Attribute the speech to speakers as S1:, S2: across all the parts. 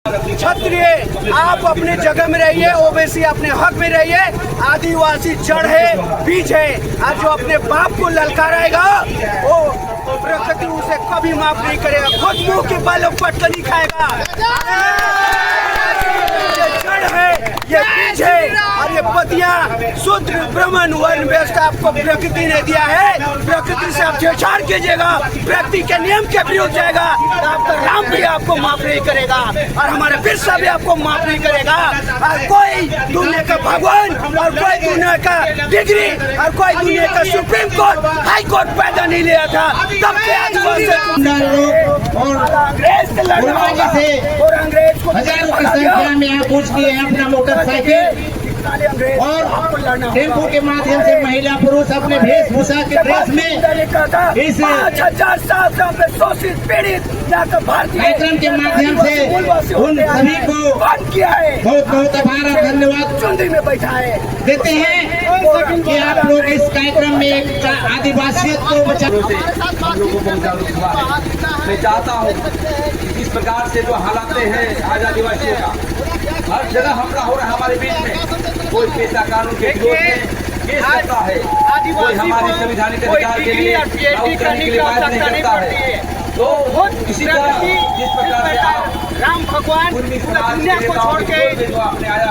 S1: क्षत्रिय आप अपने जगह में रहिए, ओबीसी अपने हक में रहिए। आदिवासी जड़ है, बीज है, और जो अपने बाप को ललकारेगा वो प्रकृति उसे कभी माफ नहीं करेगा, खुद मुंह के बल पटकनी खाएगा। ये जड़ है, ये बीज है, और ये पतिया शूद्र ब्राह्मण वर्ण व्यवस्था आपको प्रकृति ने दिया है। प्रकृति से आप छेड़छाड़ कीजिएगा, प्रकृति के नियम के विरुद्ध जाएगा तो आपका राम भी आपको माफ नहीं करेगा, और हमारा बिरसा भी आपको माफ नहीं करेगा। और कोई दुनिया का भगवान, और कोई दुनिया का डिग्री, और कोई दुनिया का सुप्रीम कोर्ट, हाई कोर्ट पैदा नहीं लिया था। तब से आदिवासी अंग्रेज से लड़ना होगा, और अंग्रेज को
S2: हजारों की संख्या में यहाँ पहुँच गए हैं अपना मोटरसाइकिल और टेम्पो के माध्यम से महिला पुरुष अपने वेशभूषा के ड्रेस में इस
S1: 5000 साल से शोषित पीड़ित
S2: कार्यक्रम के माध्यम से उन सभी को
S1: बंद किया है।
S2: बहुत बहुत आभार और धन्यवाद
S1: चुंदी में बैठा है
S2: देते हैं कि आप लोग इस कार्यक्रम में एक आदिवासियत को बचा।
S3: हम लोगों को जागरूक हुआ है। मैं चाहता हूँ कि इस प्रकार से जो हालात हैं आज आदिवासियों का, हर जगह हमला हो रहा है हमारे बीच में। कोई पेशा कानून के विरोध में केस करता है, कोई हमारे संविधानिक अधिकार के लिए करने के लिए बात नहीं करता है। तो इसी तरह जिस प्रकार से आप
S1: राम भगवान दुनिया को छोड़ के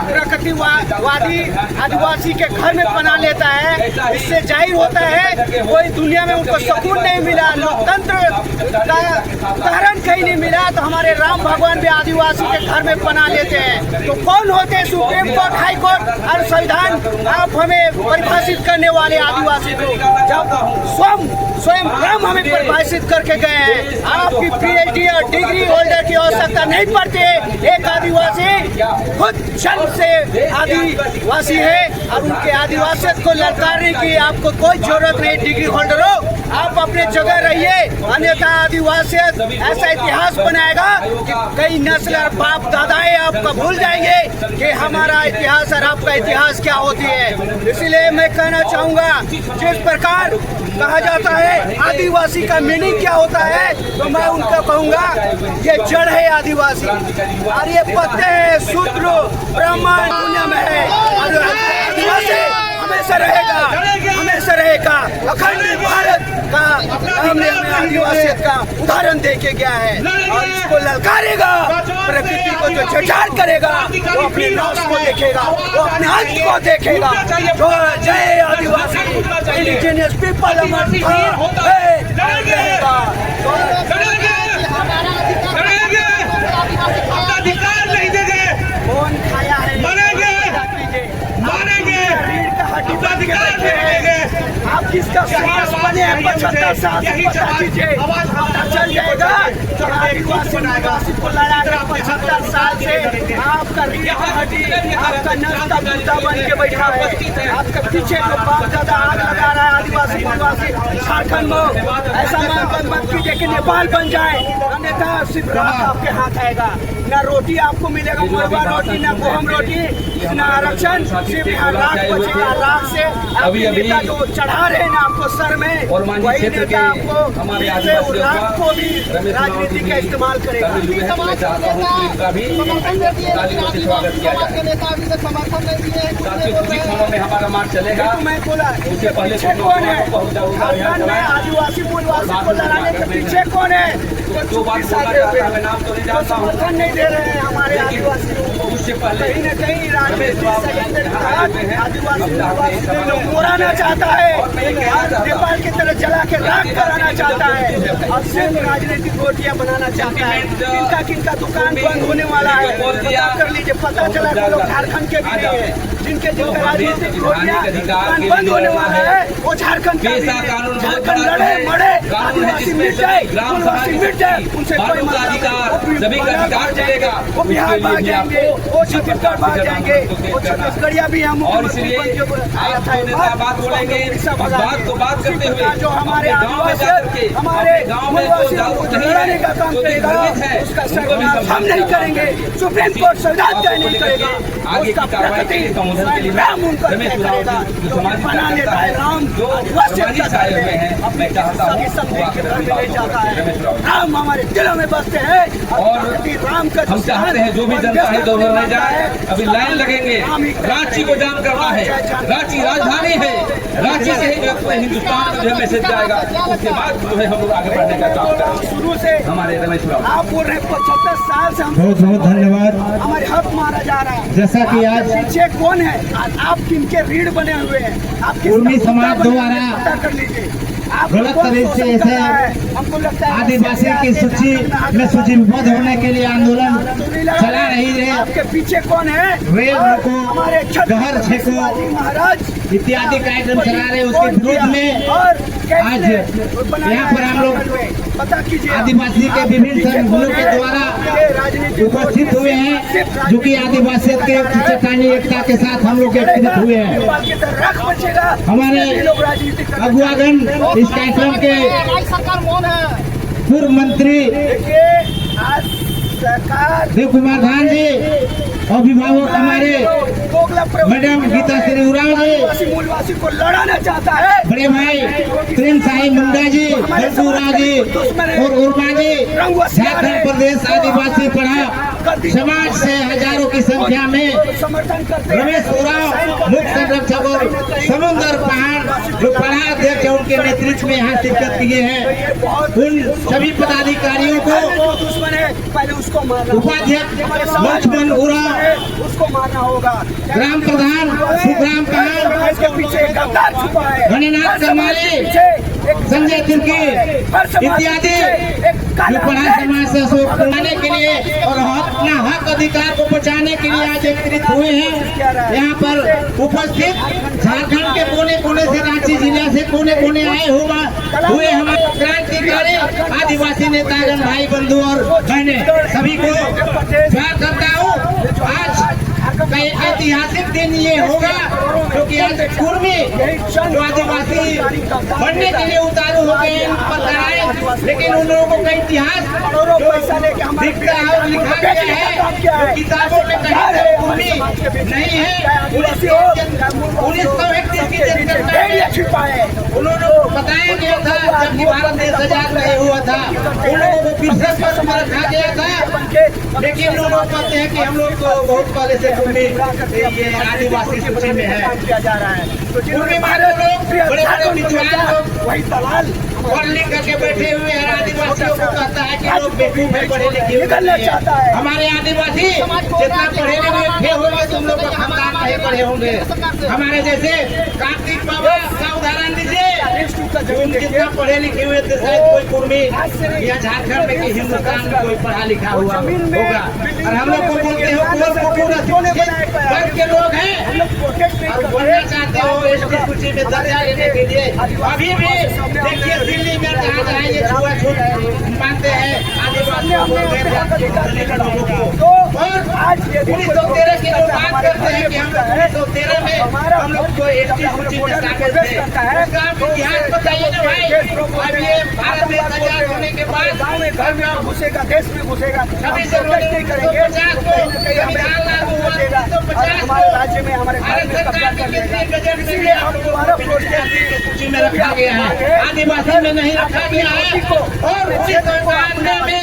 S1: प्रकृतिवादी आदिवासी के घर में बना लेता है, इससे जाहिर होता है कोई दुनिया में उनको सुकून नहीं मिला, लोकतंत्र का उदाहरण कहीं नहीं मिला। तो हमारे राम भगवान भी आदिवासी के घर में बना लेते हैं। तो कौन होते हैं सुप्रीम कोर्ट, हाई कोर्ट और संविधान आप हमें परिभाषित करने वाले आदिवासी को? जब स्वयं राम हमें परिभाषित करके गए हैं। आपकी पीएचडी और डिग्री होल्डर की आवश्यकता नहीं पड़ती है। एक आदिवासी खुद जन्म से आदिवासी है, और उनके आदिवासियत को ललकारने की आपको कोई जरूरत नहीं। डिग्री होल्डर हो, आप अपने जगह रहिए, अन्यथा आदिवासियत ऐसा इतिहास बनाएगा कि कई नस्ल और बाप दादाएं आपका भूल जाएंगे कि हमारा इतिहास और आपका इतिहास क्या होती है। इसीलिए मैं कहना चाहूँगा, जिस प्रकार कहा जाता है आदिवासी का मीनिंग क्या होता है, तो मैं उनका कहूँगा ये जड़ है आदिवासी, और ये पत्ते हैं शूद्र ब्राह्मण दुनिया में है। आदिवासी हमेशा रहेगा, हमेशा रहेगा। अखंड भारत का हमने आदिवासियत का उदाहरण देके गया है, और इसको ललकारेगा। प्रकृति को जो छेड़छाड़ करेगा वो अपने नाश को देखेगा, वो अपने अंत को देखेगा। तो जय आदिवासी, इंडिजिनियस पीपल अमर रहेगा।
S4: अधिकार नहीं देंगे,
S1: कौन खाया है,
S4: मानेंगे, मानेंगे, अधिकार नहीं देंगे।
S1: आप किसका श्वास बने हैं 75 साल से बता दीजिए, पता चल जाएगा। तो आदिवासी को लड़ा कर 75 साल से आपका रीढ़ का हड्डी, आपका नस का बूटा बन के बैठा है। आपका पीछे जो बाप दादा आग लगा रहा है आदिवासी बनवासी झारखंड में, ऐसा मत कीजिए कि नेपाल बन जाए, अन्यथा सिर्फ राख आपके हाथ आएगा। न रोटी आपको मिलेगा मड़वा रोटी, न गेहूं रोटी, न आरक्षण, सिर्फ यहाँ राख बचेगा। राख से आपके नेता जो चढ़ा रहे हैं ना आपको सर में, वही नेता आपको राख को भी राजनीति का इस्तेमाल करेगा।
S3: हमारा मार्च चलेगा।
S1: मैं बोला उससे पहले कौन है आदिवासी मूलवासी को लड़ाने के पीछे कौन है?
S3: जो बात नाम तो नहीं जानता हूँ,
S1: समर्थन नहीं दे रहे हैं हमारे आदिवासी को।
S3: उससे पहले
S1: कहीं न कहीं राजनीति आदिवासी मोड़ाना चाहता है, नेपाल की तरह जला के राख कराना चाहता है, और सिर्फ राजनीतिक रोटियां बनाना चाहता है। किनका किनका दुकान बंद होने वाला है पता कर लीजिए। पता चला कि लोग झारखंड के भी नहीं है, जिनके जिनका राजनीतिक रोटियां दुकान बंद होने वाला है वो झारखंड का भी है। झारखंड लड़े मरे, आदिवासी मिट जाए, आदिवासी मिट जाए, उनसे कोई
S3: सभी का अधिकार मिलेगा।
S1: वो बिहार भाग जाएंगे, वो छत्तीसगढ़ भाग जाएंगे, वो छत्तीसगढ़िया भी हम
S3: बात बोलेंगे। बात को बात करते हुए
S1: जो हमारे आदिवासी हमारे गाँव में लड़ाने का काम करेगा, उसका संघर्ष हम नहीं करेंगे। सुप्रीम कोर्ट संघर्ष नहीं करेगा,
S3: आगे की कार्रवाई के लिए उधर के लिए
S1: राम उनका
S3: रमेश उरांव जी जो सामाजिक
S1: बना लेता है, राम
S3: जो सामाजिक छाए हुए हैं, मैं चाहता हूँ वो आकर अपनी बातों को रमेश उरांव जी।
S1: राम हमारे दिलों में बसते हैं
S3: और
S1: राम का
S3: हम चाहते हैं जो भी जनता है तो उधर नहीं जाए, अभी लाइन लगेंगे। रांची को जाम करना है, रांची राजधानी है, रांची से ही हिंदुस्तान को जो है मैसेज जाएगा, उसके बाद जो है हम लोग आगे बढ़ने का काम करेंगे।
S1: शुरू से
S3: हमारे रमेश उरांव
S1: आप बोल रहे हैं 75 साल से हम
S2: बहुत बहुत धन्यवाद।
S1: हमारे हक मारा जा रहा है।
S2: जैसा कि आज
S1: पीछे कौन है, आप किनके रीढ़ बने हुए हैं, आप किस
S2: उर्मी समाज द्वारा
S1: पता कर लीजिए।
S2: गलत तरीके से ऐसे
S1: हमको लगता है
S2: आदिवासी की सूची में सूचीबद्ध होने के लिए आंदोलन चला रही है।
S1: आपके पीछे कौन है,
S2: रेल रोको,
S1: हमारे
S2: जहर छेको
S1: महाराज
S2: इत्यादि कार्यक्रम चला रहे, उसके विरोध में
S1: और
S2: आज यहाँ पर हम लोग
S1: पता कीजिए
S2: आदिवासी के विभिन्न संगठनों के द्वारा उपस्थित हुए हैं, जो कि आदिवासी के चट्टानी एकता के साथ हम लोग एकत्रित हुए हैं। हमारे अगुवागण इस कार्यक्रम के पूर्व मंत्री देव कुमार धान जी, अभिभावक हमारे मैडम गीता श्री उरांव जी,
S1: मूलवासी को लड़ाना चाहता है
S2: बड़े भाई प्रेम साहिब मुंडा जी, बंसू राव जी और उर्मा जी, झारखंड प्रदेश आदिवासी पढ़ा समाज से हजारों की संख्या में
S1: समर्थन करते
S2: रमेश उरांव मुख्य संरक्षक और समुद्र पहाड़ जो पढ़ा अध्यक्ष उनके नेतृत्व में यहाँ शिरकत किए हैं। उन सभी पदाधिकारियों को
S1: दुश्मन है, पहले उसको मारना,
S2: उपाध्यक्ष लक्ष्मण उरांव,
S1: उसको मारना होगा।
S2: ग्राम प्रधान सुखराम कहान,
S1: इसके पीछे गद्दार छुपा है,
S2: गणनाथ करमाली, संजय तिर्की इत्यादि जो पढ़ा समाज से शोध बनाने के लिए और अपना हक अधिकार को बचाने के लिए आज एकत्रित हुए हैं। यहाँ पर उपस्थित झारखंड के कोने कोने से, रांची जिले से कोने कोने आए हुए हमारे क्रांतिकारी आदिवासी नेतागण भाई बंधु और बहने सभी को प्यार करता हूँ। आज का एक ऐतिहासिक दिन ये होगा क्योंकि आज कुर्मी जो आदिवासी बनने के लिए उतारू हो गए हैं, लेकिन उन लोगों को कई इतिहास दिखता है और लिखा गया है किताबों में कहीं कुर्मी नहीं है। 1931 की जनगणना उन्होंने बताया गया था जब भारत देश आजाद नहीं हुआ था, उन लोगों को पिछले पद में रखा गया था, लेकिन लोग कहते हैं कि हम लोग तो बहुत पहले से ये आदिवासी सूची में है। कुर्मी मारे लोग बड़े बड़े विद्वान लोग वही सवाल पढ़ लिख करके बैठे हुए हैं। आदिवासियों को कहता है कि लोग बेवकूफ है, पढ़े लिखे हुए। हमारे आदिवासी जितना पढ़े लिखे होंगे तुम लोग का खानदान नहीं पढ़े होंगे। हमारे जैसे कार्तिक बाबा का उदाहरण दीजिए, जितना पढ़े लिखे हुए थे शायद कोई कुर्मी या झारखंड में कि हिंदुस्तान में कोई पढ़ा लिखा हुआ होगा। और हम लोग को बोलते हो वर्ग के लोग हैं और बोलना चाहते हो एसटी सूची में दर्जा लेने के लिए। अभी भी देखिए दिल्ली में कहा जाए ये छुआछूत मानते हैं आदिवासियों को। और 1913 की जो बात करते हैं कि हम 1913 में हम लोग को एसटी सूची में शामिल थे, उसका इतिहास बताइए ना भाई। अब ये भारत देश आजाद होने के बाद
S1: गाँव में घर में घुसेगा, देश में घुसेगा,
S2: कभी से नहीं करेंगे।
S1: हमारे राज्य में हमारे भारत सरकार कर इसलिए हम दोबारा
S2: सूची में रखा गया है, आदिवासी में नहीं रखा गया है। और 1992 में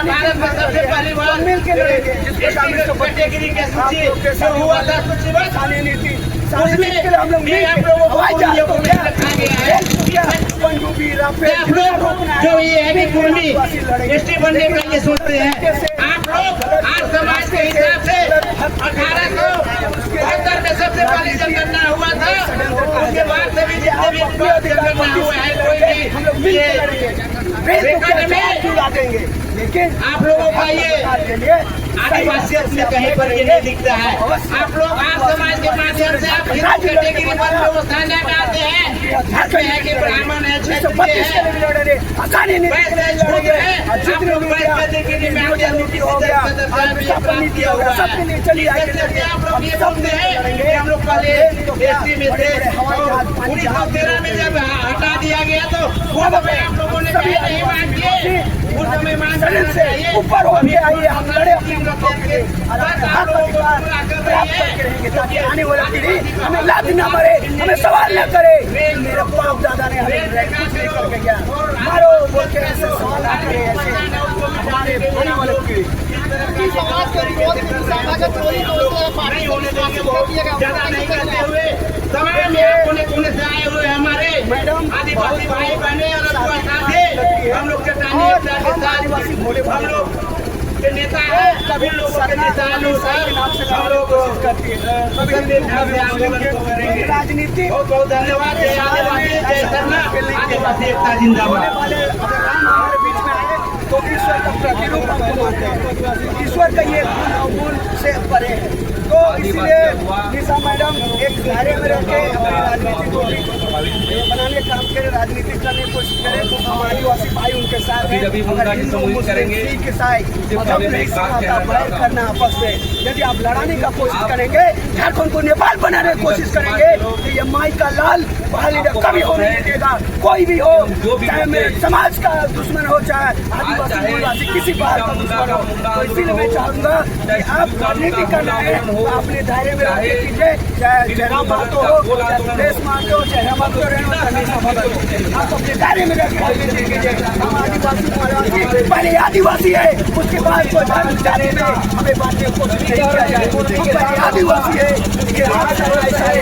S2: भारत में सबसे पहली बार
S1: मिल के लड़ेंगे
S2: कैटेगरी के सूची जो हुआ था
S1: स्थानीय नीति
S2: उसमें
S1: हम लोग
S2: हम लोगों को रखा गया है। आप लोग जो ये है कि कुर्मी एसटी बनने के लिए सोचते हैं, आप लोग आज समाज के हिसाब से 1872 में सबसे पहले जनगणना हुआ था, उसके बाद से भी जितने भी जनगणना हुआ है कोई भी रिकॉर्ड में, लेकिन आप लोगों का ये आदिवासियत में कहीं पर ये नहीं दिखता है। आप लोग आज समाज के माध्यम से आप हिंदू कैटेगरी पर व्यवस्था नहीं डालते हैं, कहते हैं कि ब्राह्मण है, क्षत्रिय है, वैसे छूत्र है। आप लोग वैसे कैटेगरी में नीति हो गया, दिया हुआ है। आप लोग ये बोलते हैं कि हम लोग पहले एसटी में थे, 1913 में जब हटा दिया गया तो वो समय आप लोगों ने नहीं मांग किए, उस समय मांग करना चाहिए।
S1: ऊपर हो गया, आइए हम लड़े अपने
S2: आप लोगों को पूरा कर रही है।
S1: आने वाला हमें लात ना मारे, हमें सवाल न करे। मेरे बाप दादा ने हमें कुछ नहीं करके गया, मारो बोल के ऐसे सवाल ना करे। ऐसे हमारे बोलने वालों की
S5: समाज के विरोध में समाज चोरी पार्टी होने
S2: ज्यादा नहीं करते हुए समय में कोने कोने से आए हुए हमारे
S1: मैडम
S2: आदिवासी भाई बहने और साथी हम लोग चट्टानी एकता के साथ हम लोग के नेता है, सभी लोगों के नेता लोग हम लोग करेंगे।
S1: राजनीति
S2: बहुत बहुत धन्यवाद। जय आदिवासी, जय सरना, आदिवासी एकता जिंदाबाद।
S1: वाले अगर राम हमारे बीच में आए तो ईश्वर का प्रतिरूप हमको मानते हैं। ईश्वर का ये गुण से परे है। तो इसलिए निशा मैडम एक दायरे में रह के हमारी राजनीति को भी बनाने काम करे, राजनीति करने की कोशिश करें। तो हमारे आदिवासी भाई उनके साथ हैं।
S3: अभी मुद्दा की समूह करेंगे।
S1: सिख ईसाई मतलब नहीं सिखाता बैर करना आपस में। यदि आप लड़ाने का कोशिश करेंगे, झारखंड को नेपाल बनाने की कोशिश करेंगे, तो ये माई का लाल बाहर कभी हो नहीं देगा। कोई भी हो, चाहे मेरे समाज का दुश्मन हो, चाहे आदिवासी मूलवासी किसी बाहर का दुश्मन हो। तो इसीलिए मैं चाहूंगा कि आप राजनीति करना है तो अपने दायरे में रह के कीजिए। चाहे जयराम महतो हो, चाहे सुरेश महतो हो, चाहे हेमंत सोरेन हो, चाहे निशा भगत हो, आप अपने दायरे में रह के राजनीति कीजिए। हम आदिवासी पहले आदिवासी है, उसके बाद कोई धर्म जाति में हमें बांटने की कोशिश नहीं किया जाए। हम पहले आदिवासी है, इसके हाथ से ऐसा है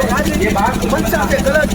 S1: राजनीति मंशा से गलत